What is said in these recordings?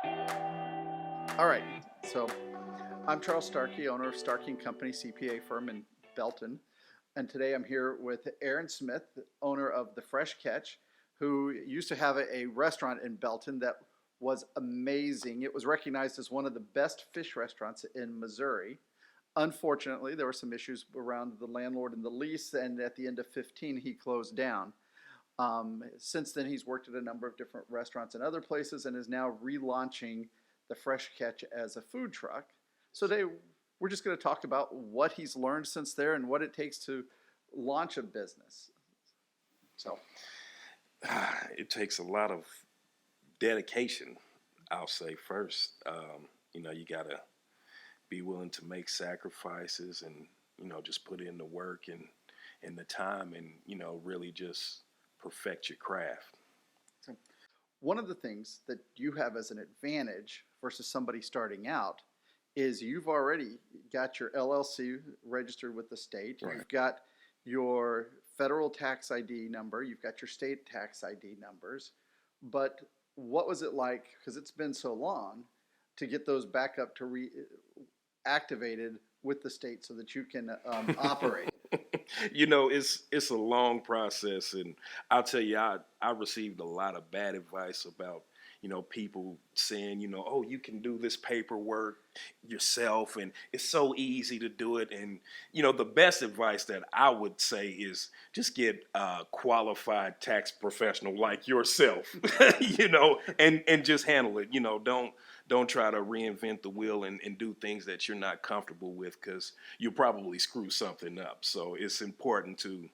All right. So I'm Charles Starkey, owner of Starkey and Company CPA firm in Belton. And today I'm here with Aaron Smith, owner of The Fresh Catch, who used to have a restaurant in Belton that was amazing. It was recognized as one of the best fish restaurants in Missouri. Unfortunately, there were some issues around the landlord and the lease, and at the end of 15, he closed down. Since then, he's worked at a number of different restaurants and other places and is now relaunching the Fresh Catch as a food truck. So today, we're just going to talk about what he's learned since there and what it takes to launch a business. So, It takes a lot of dedication, I'll say first. You got to be willing to make sacrifices and, just put in the work and the time and, really just perfect your craft. so one of the things that you have as an advantage versus somebody starting out is you've already got your LLC registered with the state. Right. You've got your federal tax ID number. You've got your state tax ID numbers. But what was it like, because it's been so long, to get those back up to reactivated with the state so that you can operate? It's a long process, and I'll tell you, I received a lot of bad advice about people saying, oh, you can do this paperwork yourself, and it's so easy to do it. And the best advice that I would say is just get a qualified tax professional like yourself, and just handle it. Don't try to reinvent the wheel and do things that you're not comfortable with, because you'll probably screw something up. So it's important to,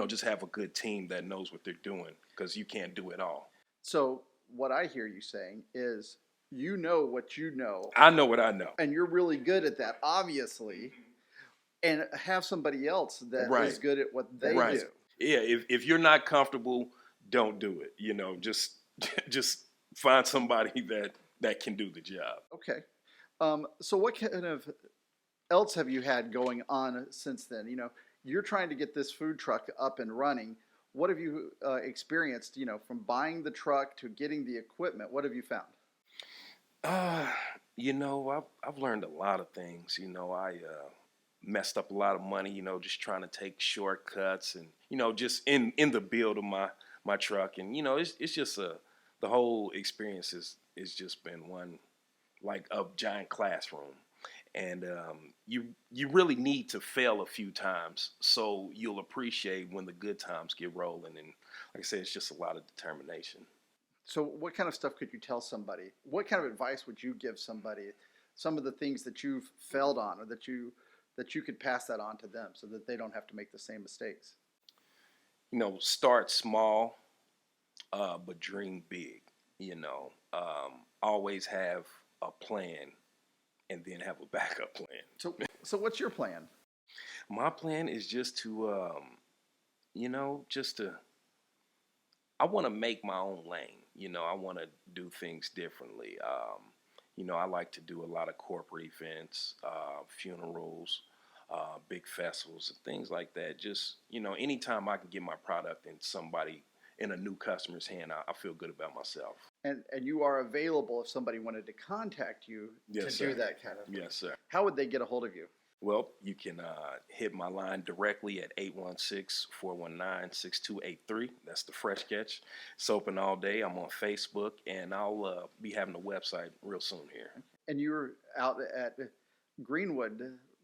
just have a good team that knows what they're doing, because you can't do it all. So what I hear you saying is you know what you know, I know what I know. and you're really good at that, obviously, and have somebody else that Right. is good at what they Right. do. Yeah. If you're not comfortable, don't do it. Just just find somebody that can do the job. Okay. So what kind of else have you had going on since then? You're trying to get this food truck up and running. What have you experienced, from buying the truck to getting the equipment? What have you found? Uh, I've learned a lot of things. I messed up a lot of money, just trying to take shortcuts and, just in the build of my truck. And, it's just the whole experience is just been one, like a giant classroom. And you really need to fail a few times so you'll appreciate when the good times get rolling. And like I said, it's just a lot of determination. So what kind of stuff could you tell somebody? What kind of advice would you give somebody? Some of the things that you've failed on, or that you could pass that on to them so that they don't have to make the same mistakes. Start small, but dream big. Always have a plan and then have a backup plan. So what's your plan? My plan is just to, just to, I want to make my own lane. I want to do things differently. I like to do a lot of corporate events, funerals, big festivals, and things like that. Just, anytime I can get my product in somebody, in a new customer's hand, I feel good about myself. And you are available if somebody wanted to contact you Yes, to sir. do that kind of thing. Yes, sir. How would they get a hold of you? Well, you can hit my line directly at 816-419-6283. That's the Fresh Catch. It's open all day. I'm on Facebook, and I'll be having a website real soon here. And you're out at Greenwood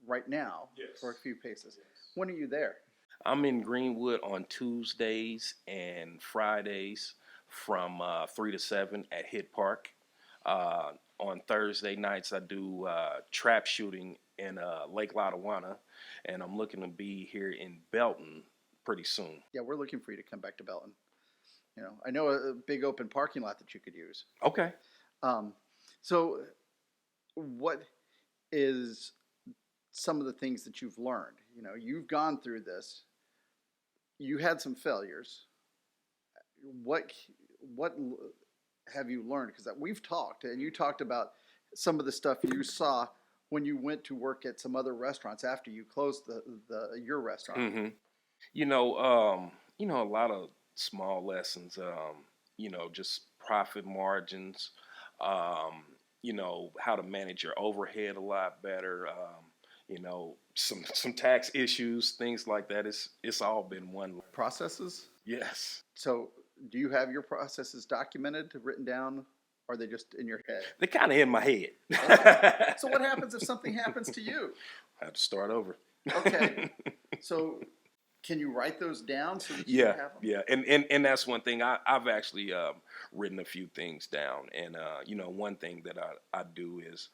right now. Yes. For a few paces. When are you there? I'm in Greenwood on Tuesdays and Fridays from 3 to 7 at Hit Park. On Thursday nights, I do trap shooting in Lake Lotawana, and I'm looking to be here in Belton pretty soon. Yeah, we're looking for you to come back to Belton. I know a big open parking lot that you could use. Okay. Um, so, what is some of the things that you've learned? You've gone through this. You had some failures. What have you learned? Because we've talked, and you talked about some of the stuff you saw when you went to work at some other restaurants after you closed your restaurant. Mm-hmm. A lot of small lessons. Just profit margins, You know, how to manage your overhead a lot better. You know, some tax issues, things like that. It's all been one. Processes. Yes, So, do you have your processes documented, written down, or are they just in your head? they're kind of in my head. Okay. So, what happens if something happens to you? I have to start over. Okay. So, can you write those down so that you Yeah, have them? yeah, and that's one thing I've actually written a few things down, and you know, one thing that I do is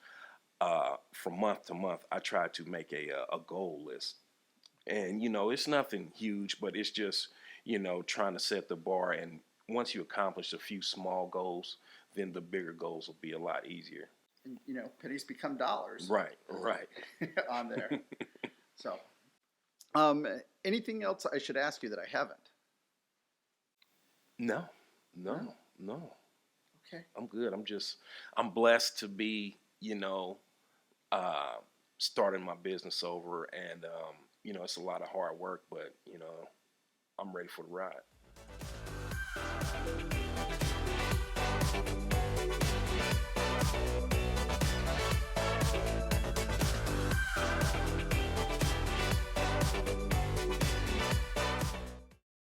from month to month I try to make a goal list, and you know, it's nothing huge, but it's just, you know, trying to set the bar, and once you accomplish a few small goals, then the bigger goals will be a lot easier. And, pennies become dollars Right, right. on there. So, anything else I should ask you that I haven't? No, no, No. no. Okay. I'm good. I'm blessed to be, you know, uh, starting my business over, and you know, it's a lot of hard work, but you know, I'm ready for the ride.